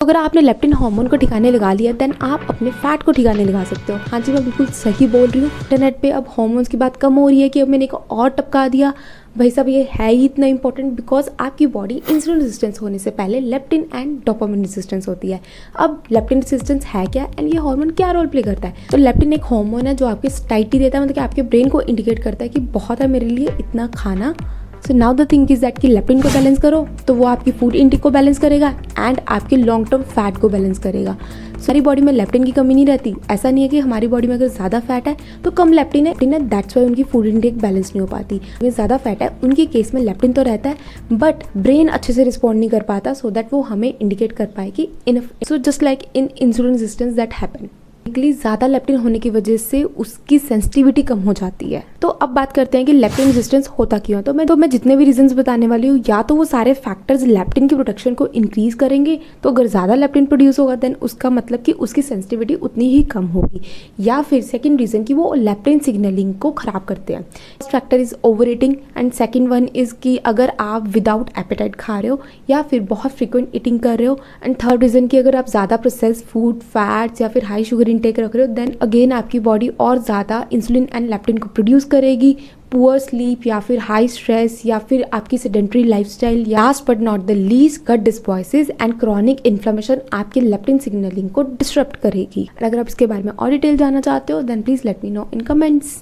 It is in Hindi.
तो अगर आपने लेप्टिन हार्मोन को ठिकाने लगा लिया देन आप अपने फैट को ठिकाने लगा सकते हो। हाँ जी, मैं बिल्कुल सही बोल रही हूँ। इंटरनेट पे अब हार्मोन्स की बात कम हो रही है कि अब मैंने एक और टपका दिया। भाई साहब, ये है ही इतना इंपॉर्टेंट बिकॉज आपकी बॉडी इंसुलिन रेजिस्टेंस होने से पहले लेप्टिन एंड डोपामिन रेजिस्टेंस होती है। अब लेप्टिन रेजिस्टेंस है क्या एंड ये हार्मोन क्या रोल प्ले करता है? तो लेप्टिन एक हार्मोन है जो आपकी सटाइटी देता है, मतलब कि आपके ब्रेन को इंडिकेट करता है कि बहुत है मेरे लिए इतना खाना। So now the thing is that कि लेप्टिन को बैलेंस करो तो वो आपकी फूड इंटेक को बैलेंस करेगा एंड आपके लॉन्ग टर्म फैट को बैलेंस करेगा। सारी बॉडी में लेप्टिन की कमी नहीं रहती। ऐसा नहीं है कि हमारी बॉडी में अगर ज़्यादा फैट है तो कम लेप्टिन है, दैट्स वाई उनकी फूड इंटेक बैलेंस नहीं हो पाती। अगर ज़्यादा फैट है उनके केस में लेप्टिन तो रहता है बट ब्रेन अच्छे से रिस्पॉन्ड नहीं कर पाता सो दैट वो हमें इंडिकेट कर पाए कि enough. So just like in insulin resistance that happen, ज़्यादा लेप्टिन होने की वजह से उसकी सेंसिटिविटी कम हो जाती है। तो अब बात करते हैं कि लेप्टिन रेजिस्टेंस होता क्यों। तो मैं जितने भी रीजंस बताने वाली हूँ या तो वो सारे फैक्टर्स लेप्टिन की प्रोडक्शन को इंक्रीज करेंगे, तो अगर ज़्यादा लेप्टिन प्रोड्यूस होगा देन उसका मतलब कि उसकी सेंसिटिविटी उतनी ही कम होगी, या फिर सेकंड रीज़न कि वो लेप्टिन सिग्नलिंग को ख़राब करते हैं। First factor is over eating and second one is कि अगर आप विदाउट एपेटाइट खा रहे हो या फिर बहुत फ्रिक्वेंट ईटिंग कर रहे हो, एंड थर्ड रीज़न कि अगर आप ज़्यादा प्रोसेस्ड फूड, फैट्स या फिर हाई शुगर इंटेक रख रहे हो देन अगेन आपकी बॉडी और ज़्यादा इंसुलिन एंड लेप्टिन को प्रोड्यूस करेगी। पुअर स्लीप या फिर हाई स्ट्रेस या फिर आपकी sedentary lifestyle, last but not the least gut dysbiosis and chronic inflammation आपके लेप्टिन सिग्नलिंग को डिस्टर्ब करेगी। अगर आप इसके बारे में और डिटेल जानना चाहते हो then please let me know in comments.